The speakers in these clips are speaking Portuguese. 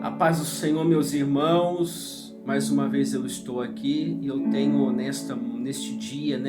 A paz do Senhor, meus irmãos. Mais uma vez eu estou aqui e eu tenho neste dia,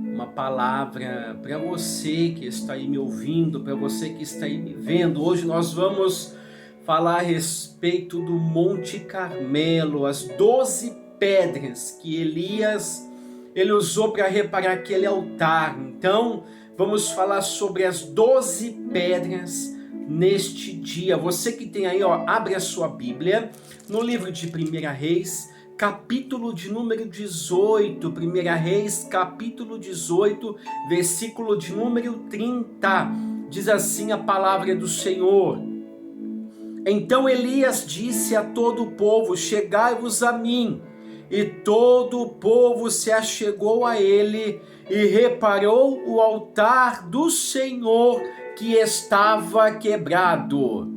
uma palavra para você que está aí me ouvindo, para você que está aí me vendo. Hoje nós vamos falar a respeito do Monte Carmelo, as 12 pedras que Elias ele usou para reparar aquele altar. Então, vamos falar sobre as 12 pedras neste dia. Você que tem aí, abre a sua Bíblia no livro de 1 Reis, capítulo de número 18. 1 Reis, capítulo 18, versículo de número 30. Diz assim a palavra do Senhor: Então Elias disse a todo o povo: Chegai-vos a mim. E todo o povo se achegou a ele e reparou o altar do Senhor que estava quebrado.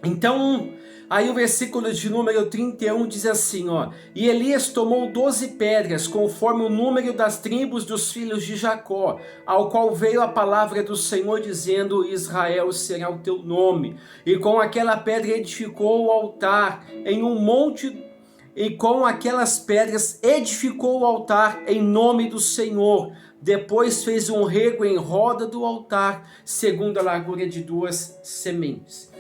Então, aí o versículo de número 31 diz assim, E Elias tomou 12 pedras, conforme o número das tribos dos filhos de Jacó, ao qual veio a palavra do Senhor, dizendo: Israel será o teu nome. E com aquela pedra edificou o altar em um monte. E com aquelas pedras edificou o altar em nome do Senhor. Depois fez um rego em roda do altar, segundo a largura de 2 sementes.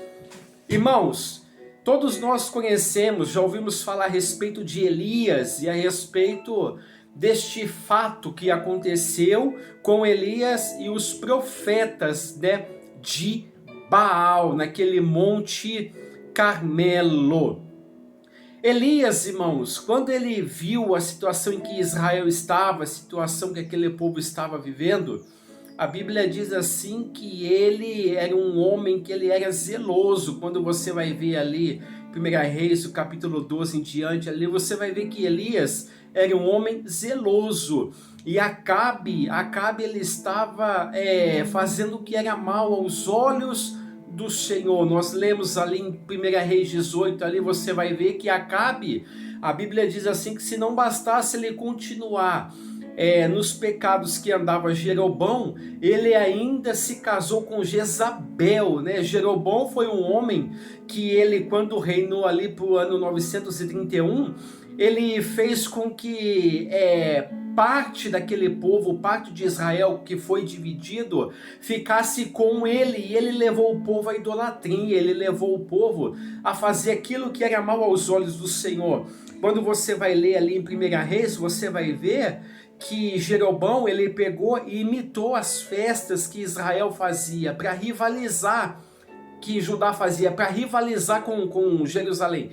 Irmãos, todos nós conhecemos, já ouvimos falar a respeito de Elias e a respeito deste fato que aconteceu com Elias e os profetas, de Baal, naquele Monte Carmelo. Elias, irmãos, quando ele viu a situação em que Israel estava, a situação que aquele povo estava vivendo, a Bíblia diz assim que ele era um homem que ele era zeloso. Quando você vai ver ali, 1 Reis, o capítulo 12 em diante, ali você vai ver que Elias era um homem zeloso. E Acabe ele estava fazendo o que era mal aos olhos do Senhor. Nós lemos ali em 1 Reis 18, ali você vai ver que Acabe, a Bíblia diz assim que se não bastasse ele continuar nos pecados que andava Jeroboão, ele ainda se casou com Jezabel, Jeroboão foi um homem que ele, quando reinou ali para o ano 931, ele fez com que parte daquele povo, parte de Israel que foi dividido, ficasse com ele, e ele levou o povo à idolatria, ele levou o povo a fazer aquilo que era mal aos olhos do Senhor. Quando você vai ler ali em 1 Reis, você vai ver que Jeroboão, ele pegou e imitou as festas que Israel fazia para rivalizar, que Judá fazia para rivalizar com Jerusalém.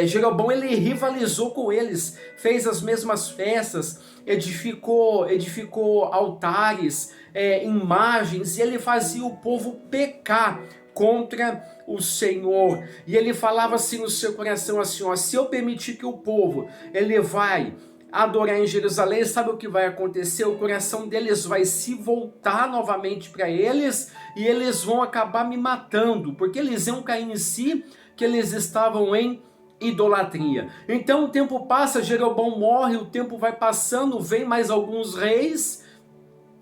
Jeroboão ele rivalizou com eles, fez as mesmas festas, edificou altares, imagens, e ele fazia o povo pecar contra o Senhor. E ele falava assim no seu coração, assim, se eu permitir que o povo ele vai adorar em Jerusalém, sabe o que vai acontecer? O coração deles vai se voltar novamente para eles, e eles vão acabar me matando, porque eles iam cair em si, que eles estavam em idolatria. Então o tempo passa, Jeroboão morre, o tempo vai passando, vem mais alguns reis,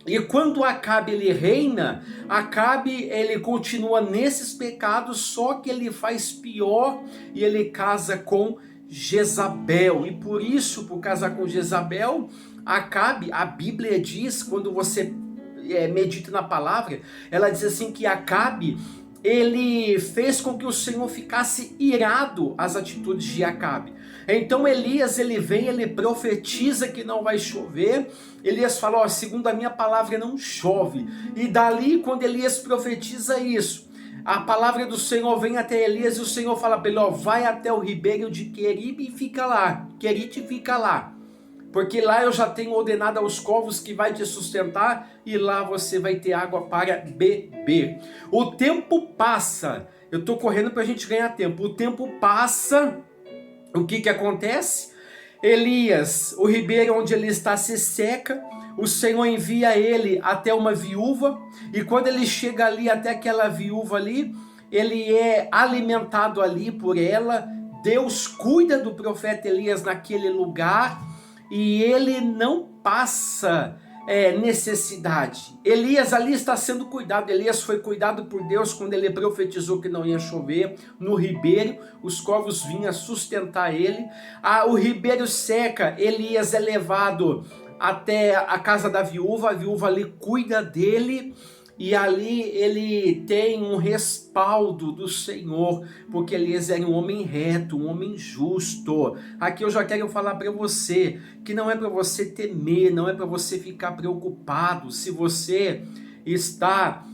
e quando Acabe ele reina, Acabe ele continua nesses pecados, só que ele faz pior, e ele casa com Jezabel. E por isso, por casar com Jezabel, Acabe, a Bíblia diz, quando você medita na palavra, ela diz assim que Acabe ele fez com que o Senhor ficasse irado às atitudes de Acabe. Então Elias ele vem, ele profetiza que não vai chover. Elias fala, segundo a minha palavra não chove. E dali, quando Elias profetiza isso, a palavra do Senhor vem até Elias, e o Senhor fala para ele, vai até o ribeiro de Querite e fica lá. Querite fica lá. Porque lá eu já tenho ordenado aos corvos que vai te sustentar, e lá você vai ter água para beber. O tempo passa, eu estou correndo para a gente ganhar tempo. O tempo passa, o que acontece? Elias, o ribeiro onde ele está se seca, o Senhor envia ele até uma viúva, e quando ele chega ali até aquela viúva ali, ele é alimentado ali por ela. Deus cuida do profeta Elias naquele lugar, e ele não passa necessidade. Elias ali está sendo cuidado. Elias foi cuidado por Deus quando ele profetizou que não ia chover. No ribeiro, os corvos vinham sustentar ele. O ribeiro seca, Elias é levado até a casa da viúva. A viúva ali cuida dele. E ali ele tem um respaldo do Senhor, porque Elias era um homem reto, um homem justo. Aqui eu já quero falar para você, que não é para você temer, não é para você ficar preocupado. Se você está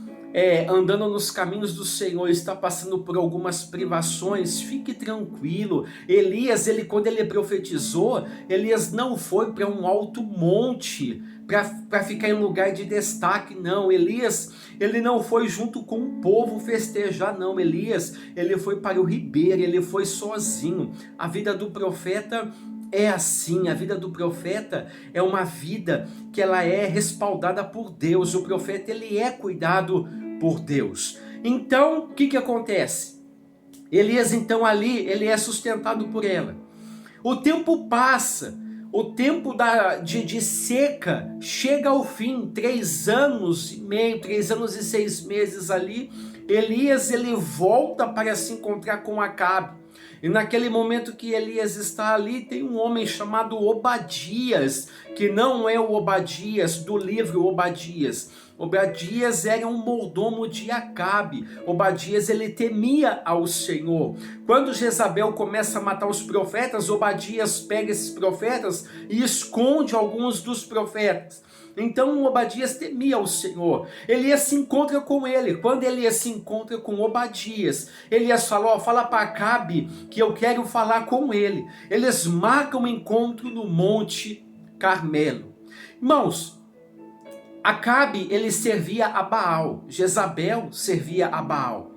andando nos caminhos do Senhor, está passando por algumas privações, fique tranquilo. Elias, quando ele profetizou, Elias não foi para um alto monte, para ficar em lugar de destaque, não. Elias, ele não foi junto com o povo festejar, não. Elias, ele foi para o ribeiro, ele foi sozinho. A vida do profeta é assim, a vida do profeta é uma vida que ela é respaldada por Deus. O profeta, ele é cuidado por Deus. Então, o que acontece? Elias, então, ali, ele é sustentado por ela. O tempo passa, o tempo de seca chega ao fim, 3 anos e meio, 3 anos e 6 meses ali. Elias, ele volta para se encontrar com Acabe. E naquele momento que Elias está ali, tem um homem chamado Obadias, que não é o Obadias do livro Obadias. Obadias era um mordomo de Acabe. Obadias, ele temia ao Senhor. Quando Jezabel começa a matar os profetas, Obadias pega esses profetas e esconde alguns dos profetas. Então Obadias temia ao Senhor. Elias se encontra com ele. Quando Elias se encontra com Obadias, Elias fala, fala para Acabe que eu quero falar com ele. Eles marcam um encontro no Monte Carmelo. Irmãos, Acabe, ele servia a Baal. Jezabel servia a Baal.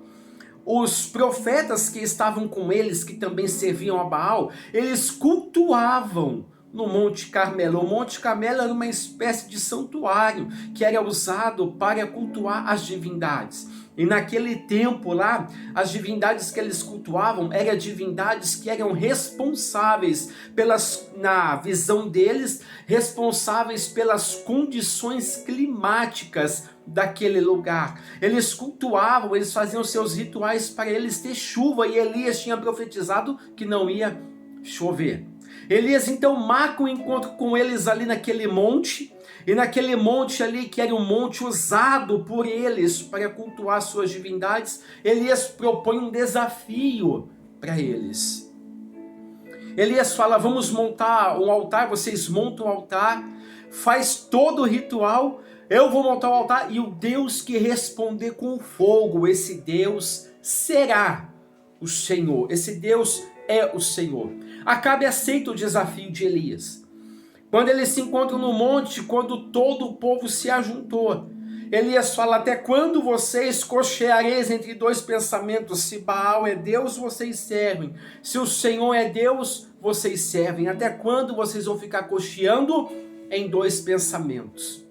Os profetas que estavam com eles, que também serviam a Baal, eles cultuavam no Monte Carmelo. O Monte Carmelo era uma espécie de santuário que era usado para cultuar as divindades. E naquele tempo lá, as divindades que eles cultuavam eram divindades que eram responsáveis na visão deles, responsáveis pelas condições climáticas daquele lugar. Eles cultuavam, eles faziam seus rituais para eles ter chuva, e Elias tinha profetizado que não ia chover. Elias então marca um encontro com eles ali naquele monte, e naquele monte ali, que era um monte usado por eles para cultuar suas divindades, Elias propõe um desafio para eles. Elias fala, vamos montar um altar, vocês montam o altar, faz todo o ritual, eu vou montar o altar, e o Deus que responder com fogo, esse Deus será o Senhor, esse Deus é o Senhor. Acabe aceita o desafio de Elias. Quando eles se encontram no monte, quando todo o povo se ajuntou, Elias fala, até quando vocês cocheareis entre 2 pensamentos? Se Baal é Deus, vocês servem. Se o Senhor é Deus, vocês servem. Até quando vocês vão ficar cocheando em 2 pensamentos?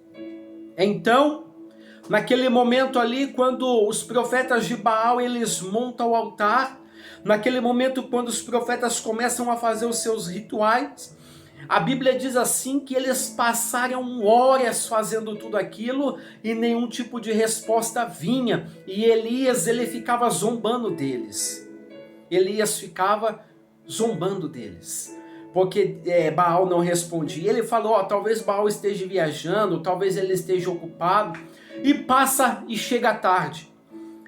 Então, naquele momento ali, quando os profetas de Baal, eles montam o altar, naquele momento quando os profetas começam a fazer os seus rituais, a Bíblia diz assim que eles passaram horas fazendo tudo aquilo e nenhum tipo de resposta vinha. E Elias, ele ficava zombando deles. Elias ficava zombando deles, porque Baal não respondia. Ele falou, talvez Baal esteja viajando, talvez ele esteja ocupado. E passa e chega a tarde.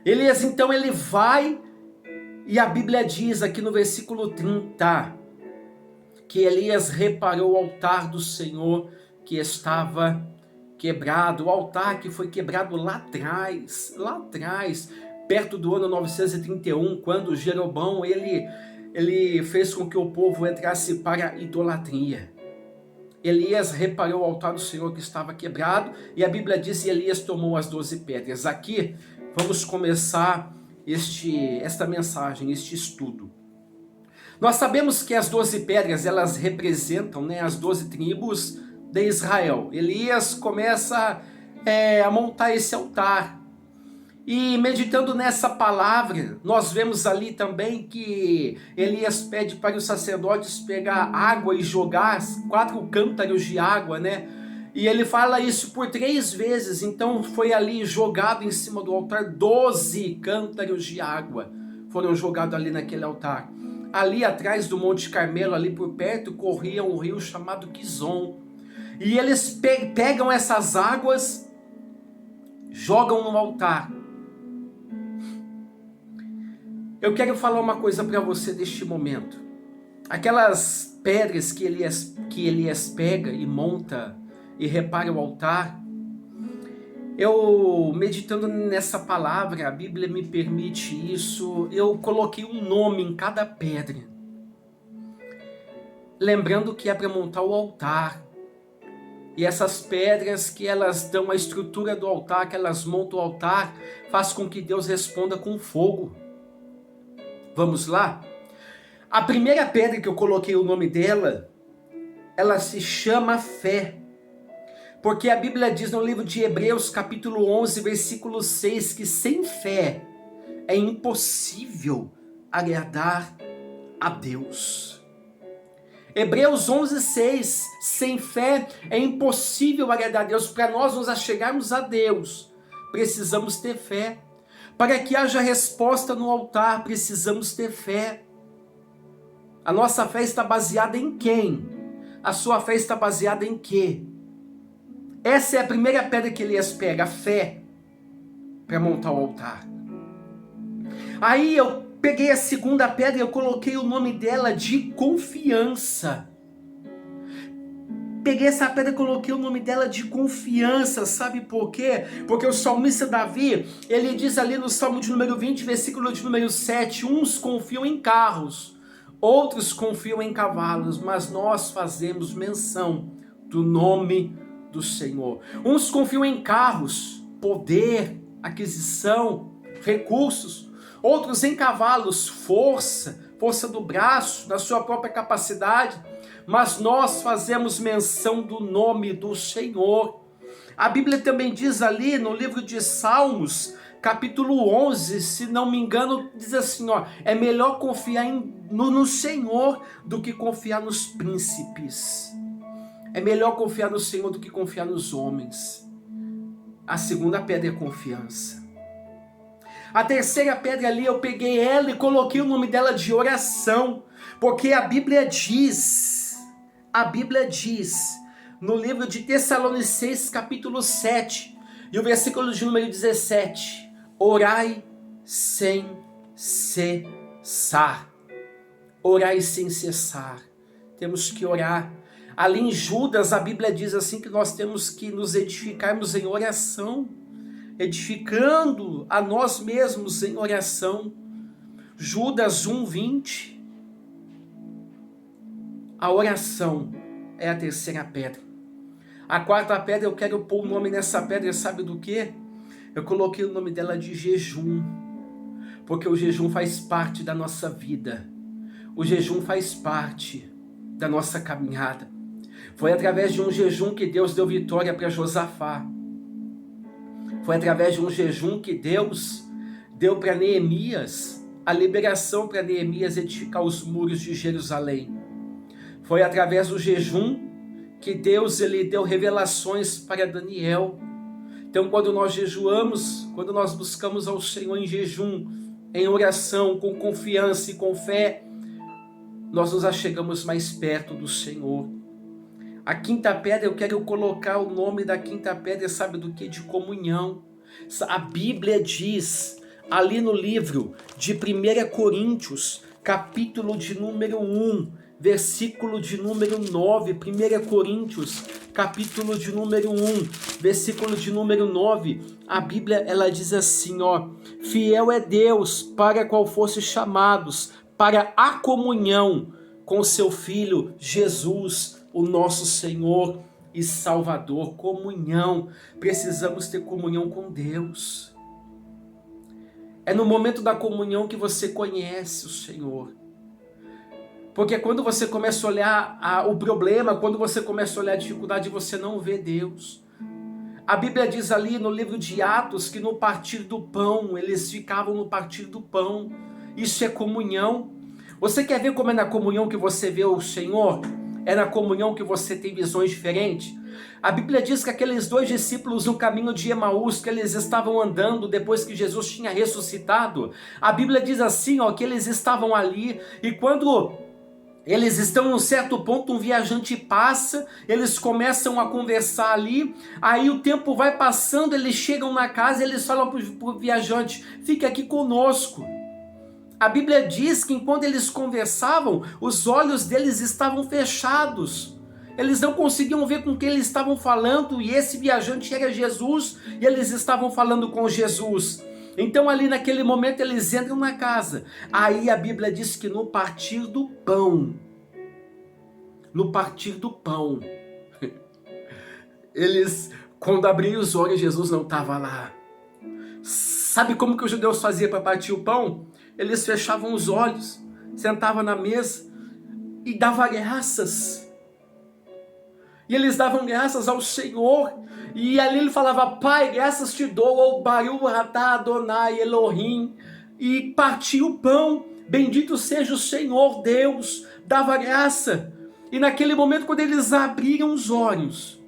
Elias então ele vai, e a Bíblia diz aqui no versículo 30, que Elias reparou o altar do Senhor que estava quebrado, o altar que foi quebrado lá atrás, perto do ano 931, quando Jeroboão ele fez com que o povo entrasse para a idolatria. Elias reparou o altar do Senhor que estava quebrado, e a Bíblia diz que Elias tomou as 12 pedras. Aqui vamos começar esta mensagem, este estudo. Nós sabemos que as 12 pedras, elas representam, as 12 tribos de Israel. Elias começa a montar esse altar. E meditando nessa palavra, nós vemos ali também que Elias pede para os sacerdotes pegar água e jogar 4 cântaros de água, E ele fala isso por 3 vezes, então foi ali jogado em cima do altar 12 cântaros de água, foram jogados ali naquele altar. Ali atrás do Monte Carmelo, ali por perto, corria um rio chamado Quizon. E eles pegam essas águas, jogam no altar. Eu quero falar uma coisa para você neste momento. Aquelas pedras que Elias pega e monta e repara o altar, eu meditando nessa palavra, a Bíblia me permite isso, eu coloquei um nome em cada pedra, lembrando que é para montar o altar. E essas pedras que elas dão a estrutura do altar, que elas montam o altar, faz com que Deus responda com fogo. Vamos lá? A primeira pedra que eu coloquei o nome dela, ela se chama fé. Porque a Bíblia diz no livro de Hebreus, capítulo 11, versículo 6, que sem fé é impossível agradar a Deus. Hebreus 11, 6, sem fé é impossível agradar a Deus. Para nós nos achegarmos a Deus, precisamos ter fé. Para que haja resposta no altar, precisamos ter fé. A nossa fé está baseada em quem? A sua fé está baseada em quê? Essa é a primeira pedra que Elias pega, a fé, para montar o altar. Aí eu peguei a segunda pedra e eu coloquei o nome dela de confiança. Peguei essa pedra e coloquei o nome dela de confiança, sabe por quê? Porque o salmista Davi, ele diz ali no Salmo de número 20, versículo de número 7, uns confiam em carros, outros confiam em cavalos, mas nós fazemos menção do nome do Senhor. Uns confiam em carros, poder, aquisição, recursos, outros em cavalos, força do braço, da sua própria capacidade, mas nós fazemos menção do nome do Senhor. A Bíblia também diz ali no livro de Salmos, capítulo 11, se não me engano, diz assim, ó, é melhor confiar no Senhor do que confiar nos príncipes. É melhor confiar no Senhor do que confiar nos homens. A segunda pedra é confiança. A terceira pedra ali, eu peguei ela e coloquei o nome dela de oração, porque a Bíblia diz, no livro de Tessalonicenses, capítulo 7, e o versículo de número 17, orai sem cessar. Orai sem cessar. Temos que orar. Ali em Judas, a Bíblia diz assim que nós temos que nos edificarmos em oração, edificando a nós mesmos em oração. Judas 1:20. A oração é a terceira pedra. A quarta pedra, eu quero pôr o nome nessa pedra, sabe do quê? Eu coloquei o nome dela de jejum, porque o jejum faz parte da nossa vida. O jejum faz parte da nossa caminhada. Foi através de um jejum que Deus deu vitória para Josafá. Foi através de um jejum que Deus deu para Neemias a liberação para Neemias edificar os muros de Jerusalém. Foi através do jejum que Deus ele deu revelações para Daniel. Então, quando nós jejuamos, quando nós buscamos ao Senhor em jejum, em oração, com confiança e com fé, nós nos achegamos mais perto do Senhor. A quinta pedra, eu quero colocar o nome da quinta pedra, sabe do que? De comunhão. A Bíblia diz, ali no livro de 1 Coríntios, capítulo de número 1, versículo de número 9, 1 Coríntios, capítulo de número 1, versículo de número 9, a Bíblia ela diz assim, ó, fiel é Deus para qual fosse chamados, para a comunhão com seu Filho Jesus, o nosso Senhor e Salvador. Comunhão, precisamos ter comunhão com Deus. É no momento da comunhão que você conhece o Senhor. Porque quando você começa a olhar o problema, quando você começa a olhar a dificuldade, você não vê Deus. A Bíblia diz ali no livro de Atos que no partir do pão, eles ficavam no partir do pão. Isso é comunhão. Você quer ver como é na comunhão que você vê o Senhor? É na comunhão que você tem visões diferentes. A Bíblia diz que aqueles dois discípulos no caminho de Emaús, que eles estavam andando depois que Jesus tinha ressuscitado, a Bíblia diz assim, ó, que eles estavam ali, e quando eles estão em um certo ponto, um viajante passa, eles começam a conversar ali, aí o tempo vai passando, eles chegam na casa e eles falam para o viajante, fique aqui conosco. A Bíblia diz que enquanto eles conversavam, os olhos deles estavam fechados. Eles não conseguiam ver com quem eles estavam falando, e esse viajante era Jesus, e eles estavam falando com Jesus. Então ali naquele momento eles entram na casa. Aí a Bíblia diz que no partir do pão, eles, quando abriram os olhos, Jesus não estava lá. Sabe como que os judeus faziam para partir o pão? Eles fechavam os olhos, sentavam na mesa e davam graças. E eles davam graças ao Senhor. E ali ele falava, Pai, graças te dou, ou Baruch atah Adonai Elohim. E partia o pão, bendito seja o Senhor Deus, dava graça. E naquele momento, quando eles abriram os olhos,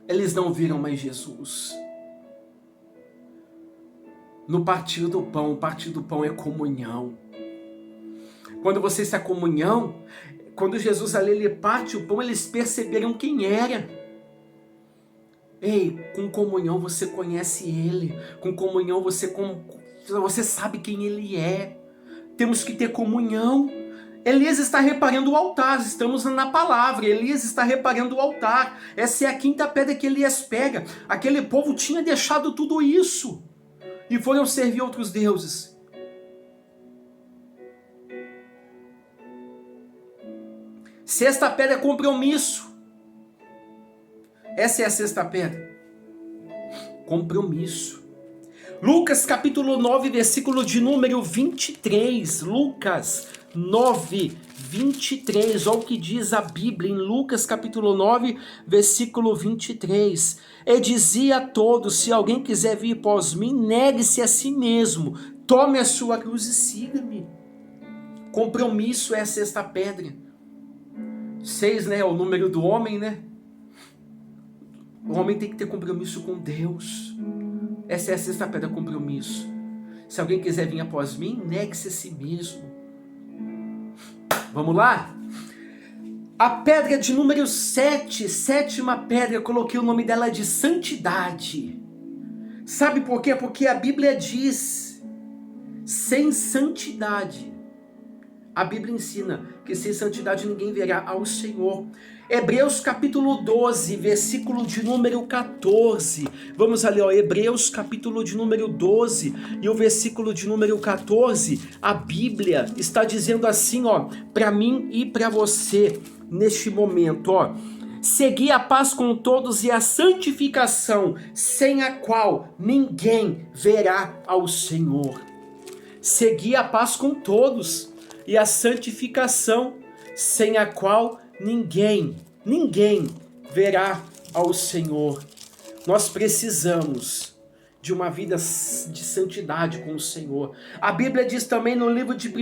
eles não viram mais Jesus. No partir do pão, o partir do pão é comunhão. Quando você está em comunhão, quando Jesus ali ele parte o pão, eles perceberam quem era. Ei, com comunhão você conhece Ele. Com comunhão você sabe quem Ele é. Temos que ter comunhão. Elias está reparando o altar, estamos na palavra, Elias está reparando o altar. Essa é a quinta pedra que Elias pega. Aquele povo tinha deixado tudo isso e foram servir outros deuses. Sexta pedra é compromisso. Essa é a sexta pedra. Compromisso. Lucas capítulo 9, versículo de número 23. Lucas 9, 23. Olha o que diz a Bíblia em Lucas capítulo 9, versículo 23. E dizia a todos, se alguém quiser vir após mim, negue-se a si mesmo, tome a sua cruz e siga-me. Compromisso é a sexta pedra. 6, né, é o número do homem, né? O homem tem que ter compromisso com Deus. Essa é a sexta pedra, compromisso. Se alguém quiser vir após mim, negue-se a si mesmo. Vamos lá? A pedra de número 7, sétima pedra, eu coloquei o nome dela de santidade. Sabe por quê? Porque a Bíblia diz, sem santidade, a Bíblia ensina que sem santidade ninguém verá ao Senhor. Hebreus capítulo 12, versículo de número 14. Vamos ali, ó, Hebreus capítulo de número 12 e o versículo de número 14. A Bíblia está dizendo assim, ó, para mim e para você neste momento, ó. Segui a paz com todos e a santificação, sem a qual ninguém verá ao Senhor. Segui a paz com todos e a santificação, sem a qual ninguém verá ao Senhor. Nós precisamos de uma vida de santidade com o Senhor. A Bíblia diz também no livro de 1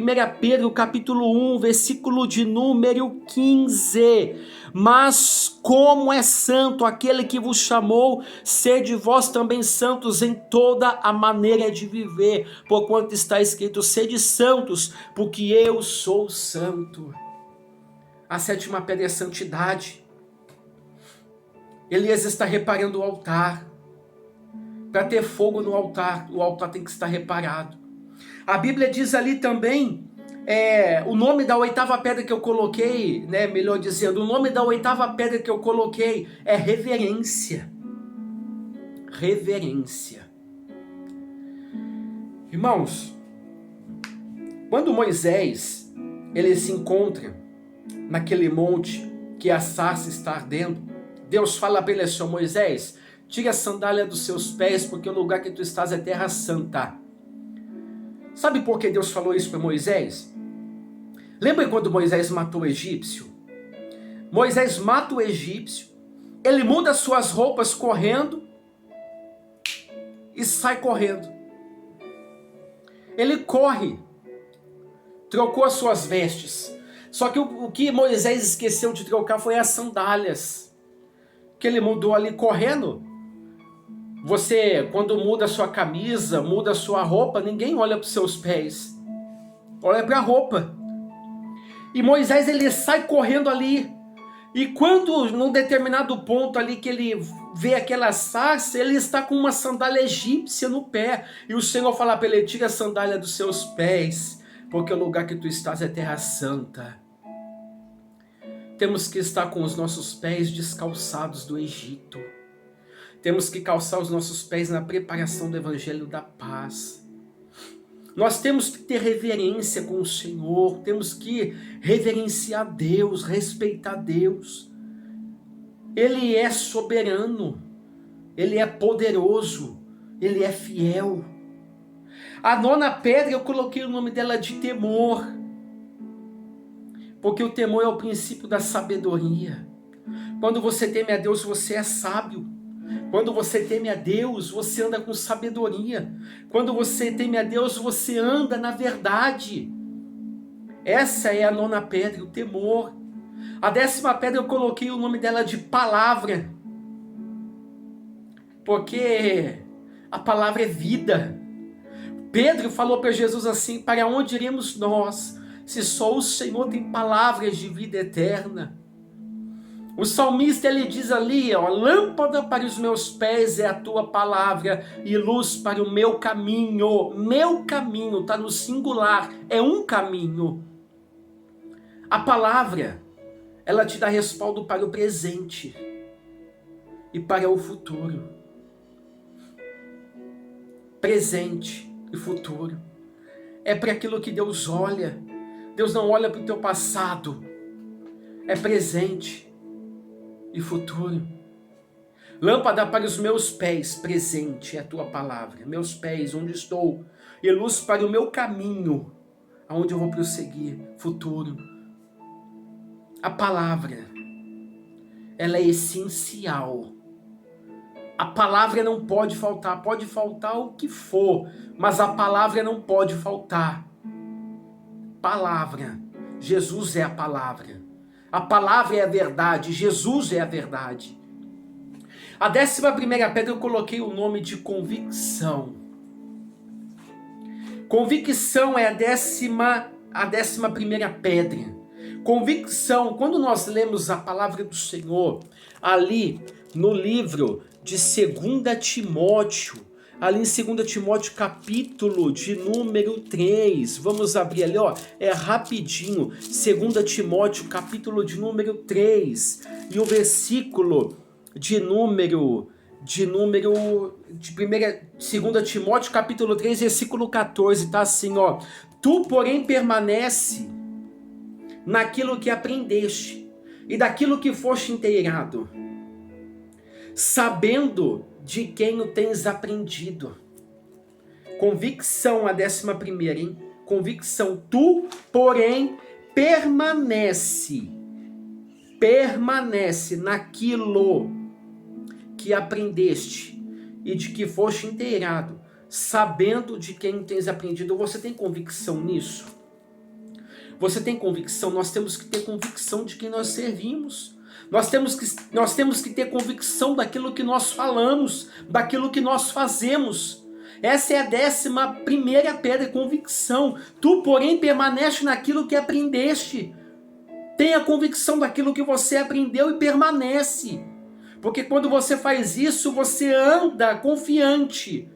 Pedro, capítulo 1, versículo de número 15. Mas como é santo aquele que vos chamou, sede vós também santos em toda a maneira de viver, porquanto está escrito, sede santos, porque eu sou santo. A sétima pedra é santidade. Elias está reparando o altar. Para ter fogo no altar, o altar tem que estar reparado. A Bíblia diz ali também, o nome da oitava pedra que eu coloquei, né, melhor dizendo, o nome da oitava pedra que eu coloquei é reverência. Reverência. Irmãos, quando Moisés, ele se encontra naquele monte que a sarça está ardendo, Deus fala para ele assim, Moisés, tira a sandália dos seus pés, porque o lugar que tu estás é terra santa. Sabe por que Deus falou isso para Moisés? Lembra quando Moisés matou o egípcio? Moisés mata o egípcio, ele muda suas roupas correndo e sai correndo. Ele corre, trocou as suas vestes, Só que o que Moisés esqueceu de trocar foi as sandálias, que ele mudou ali correndo. Você, quando muda a sua camisa, muda a sua roupa, ninguém olha para os seus pés, olha para a roupa. E Moisés, ele sai correndo ali, e quando num determinado ponto ali que ele vê aquela sarça, ele está com uma sandália egípcia no pé, e o Senhor fala para ele: tira a sandália dos seus pés, porque o lugar que tu estás é terra santa. Temos que estar com os nossos pés descalçados do Egito. Temos que calçar os nossos pés na preparação do Evangelho da Paz. Nós temos que ter reverência com o Senhor, temos que reverenciar Deus, respeitar Deus. Ele é soberano, Ele é poderoso, Ele é fiel. A 9ª pedra eu coloquei o nome dela de temor, porque o temor é o princípio da sabedoria. Quando você teme a Deus, você é sábio. Quando você teme a Deus, você anda com sabedoria. Quando você teme a Deus, você anda na verdade. Essa é a 9ª pedra, o temor. A 10ª pedra eu coloquei o nome dela de palavra, porque a palavra é vida. Pedro falou para Jesus assim: para onde iremos nós, se só o Senhor tem palavras de vida eterna? O salmista, ele diz ali, ó: lâmpada para os meus pés é a tua palavra e luz para o meu caminho. Meu caminho, está no singular, é um caminho. A palavra, ela te dá respaldo para o presente e para o futuro. Presente e futuro. É para aquilo que Deus olha. Deus não olha para o teu passado. É presente e futuro. Lâmpada para os meus pés, presente é a tua palavra. Meus pés, onde estou, e luz para o meu caminho, aonde eu vou prosseguir, futuro. A palavra, ela é essencial. A palavra não pode faltar o que for, mas a palavra não pode faltar. Palavra, Jesus é a palavra. A palavra é a verdade, Jesus é a verdade. A 11ª pedra eu coloquei o nome de convicção. Convicção é a 11ª pedra. Convicção, quando nós lemos a palavra do Senhor, ali no livro de 2 Timóteo, ali em 2 Timóteo capítulo de número 3, vamos abrir ali, ó, é rapidinho, 2 Timóteo capítulo de número 3, e o versículo de 2 Timóteo capítulo 3, versículo 14, tá assim, ó: tu, porém, permanece naquilo que aprendeste e daquilo que foste inteirado, sabendo de quem o tens aprendido. Convicção, a 11ª, hein? Convicção. Tu, porém, permanece naquilo que aprendeste e de que foste inteirado, sabendo de quem tens aprendido. Você tem convicção nisso? Você tem convicção? Nós temos que ter convicção de quem nós servimos. Nós temos que ter convicção daquilo que nós falamos, daquilo que nós fazemos. Essa é a 11ª pedra, convicção. Tu, porém, permanece naquilo que aprendeste. Tenha convicção daquilo que você aprendeu e permanece. Porque quando você faz isso, você anda confiante.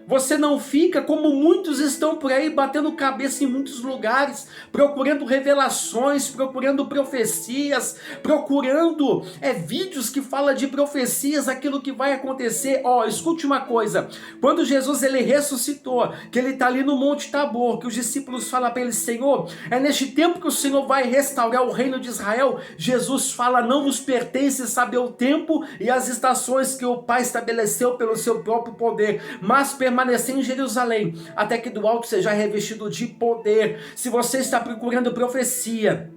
Você não fica como muitos estão por aí batendo cabeça em muitos lugares, procurando revelações, procurando profecias, procurando vídeos que falam de profecias, aquilo que vai acontecer. Escute uma coisa, quando Jesus ele ressuscitou, que ele está ali no Monte Tabor, que os discípulos falam para ele: Senhor, é neste tempo que o Senhor vai restaurar o reino de Israel. Jesus fala: não vos pertence saber o tempo e as estações que o Pai estabeleceu pelo seu próprio poder, mas permanecer em Jerusalém, até que do alto seja revestido de poder. Se você está procurando profecia,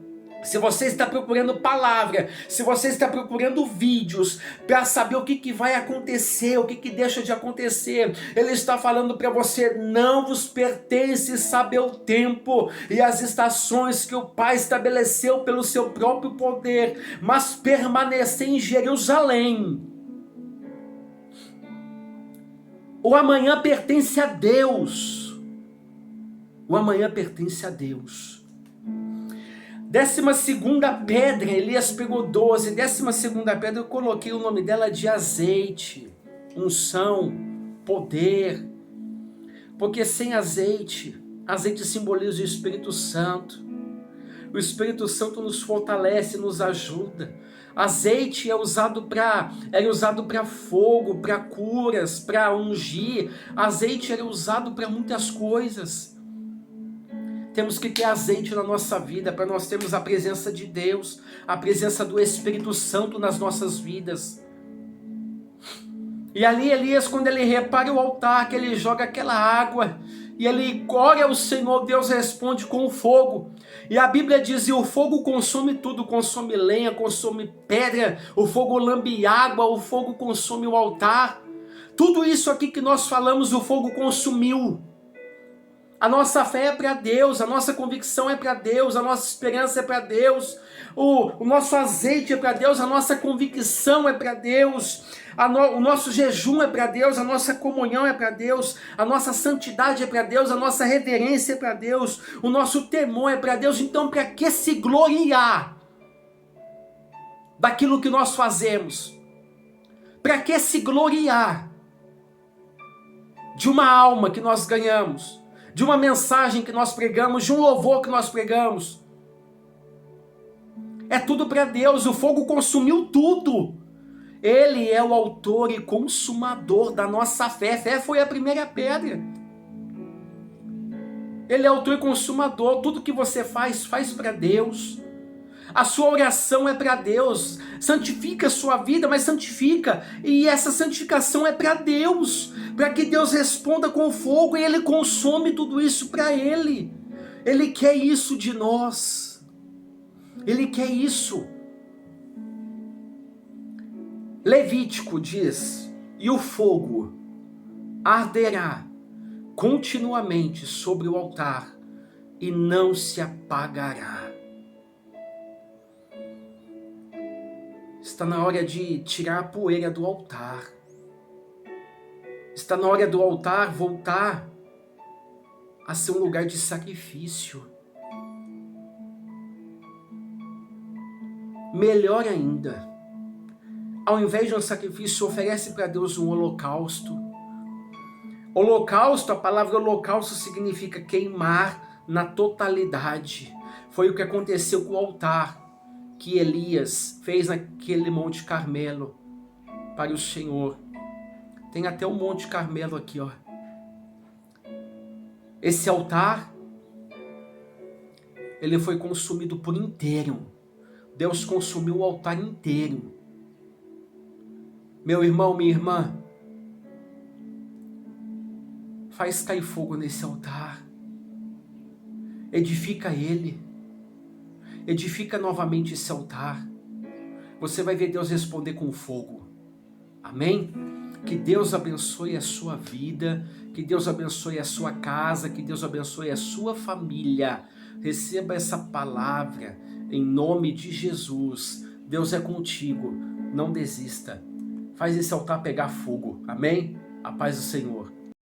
Se você está procurando palavra, se você está procurando vídeos para saber o que vai acontecer, o que deixa de acontecer, Ele está falando para você: não vos pertence saber o tempo e as estações que o Pai estabeleceu pelo seu próprio poder, mas permanecer em Jerusalém. O amanhã pertence a Deus. O amanhã pertence a Deus. 12ª pedra, Elias pegou 12, 12ª pedra, eu coloquei o nome dela de azeite, unção, poder, porque sem azeite, azeite simboliza o Espírito Santo, o Espírito Santo nos fortalece, nos ajuda. Azeite era usado para fogo, para curas, para ungir. Azeite era usado para muitas coisas. Temos que ter azeite na nossa vida para nós termos a presença de Deus, a presença do Espírito Santo nas nossas vidas. E ali Elias, quando ele repara o altar, que ele joga aquela água e ele ora ao Senhor, Deus responde com o fogo. E a Bíblia diz: e o fogo consome tudo, consome lenha, consome pedra, o fogo lambe água, o fogo consome o altar. Tudo isso aqui que nós falamos, o fogo consumiu. A nossa fé é para Deus, a nossa convicção é para Deus, a nossa esperança é para Deus, o nosso azeite é para Deus, a nossa convicção é para Deus, o nosso jejum é para Deus, a nossa comunhão é para Deus, a nossa santidade é para Deus, a nossa reverência é para Deus, o nosso temor é para Deus. Então, para que se gloriar daquilo que nós fazemos? Para que se gloriar de uma alma que nós ganhamos? De uma mensagem que nós pregamos, de um louvor que nós pregamos? É tudo para Deus. O fogo consumiu tudo. Ele é o autor e consumador da nossa fé. Fé foi a primeira pedra. Ele é autor e consumador. Tudo que você faz para Deus. A sua oração é para Deus. Santifica a sua vida, mas santifica. E essa santificação é para Deus. Para que Deus responda com fogo e Ele consome tudo isso para Ele. Ele quer isso de nós. Ele quer isso. Levítico diz: e o fogo arderá continuamente sobre o altar e não se apagará. Está na hora de tirar a poeira do altar. Está na hora do altar voltar a ser um lugar de sacrifício. Melhor ainda, ao invés de um sacrifício, oferece para Deus um holocausto. Holocausto, a palavra holocausto significa queimar na totalidade. Foi o que aconteceu com o altar que Elias fez naquele Monte Carmelo para o Senhor. Tem até o Monte Carmelo aqui, ó. Esse altar, ele foi consumido por inteiro. Deus consumiu o altar inteiro. Meu irmão, minha irmã, faz cair fogo nesse altar. Edifica ele. Edifica novamente esse altar. Você vai ver Deus responder com fogo. Amém? Que Deus abençoe a sua vida. Que Deus abençoe a sua casa. Que Deus abençoe a sua família. Receba essa palavra em nome de Jesus. Deus é contigo. Não desista. Faz esse altar pegar fogo. Amém? A paz do Senhor.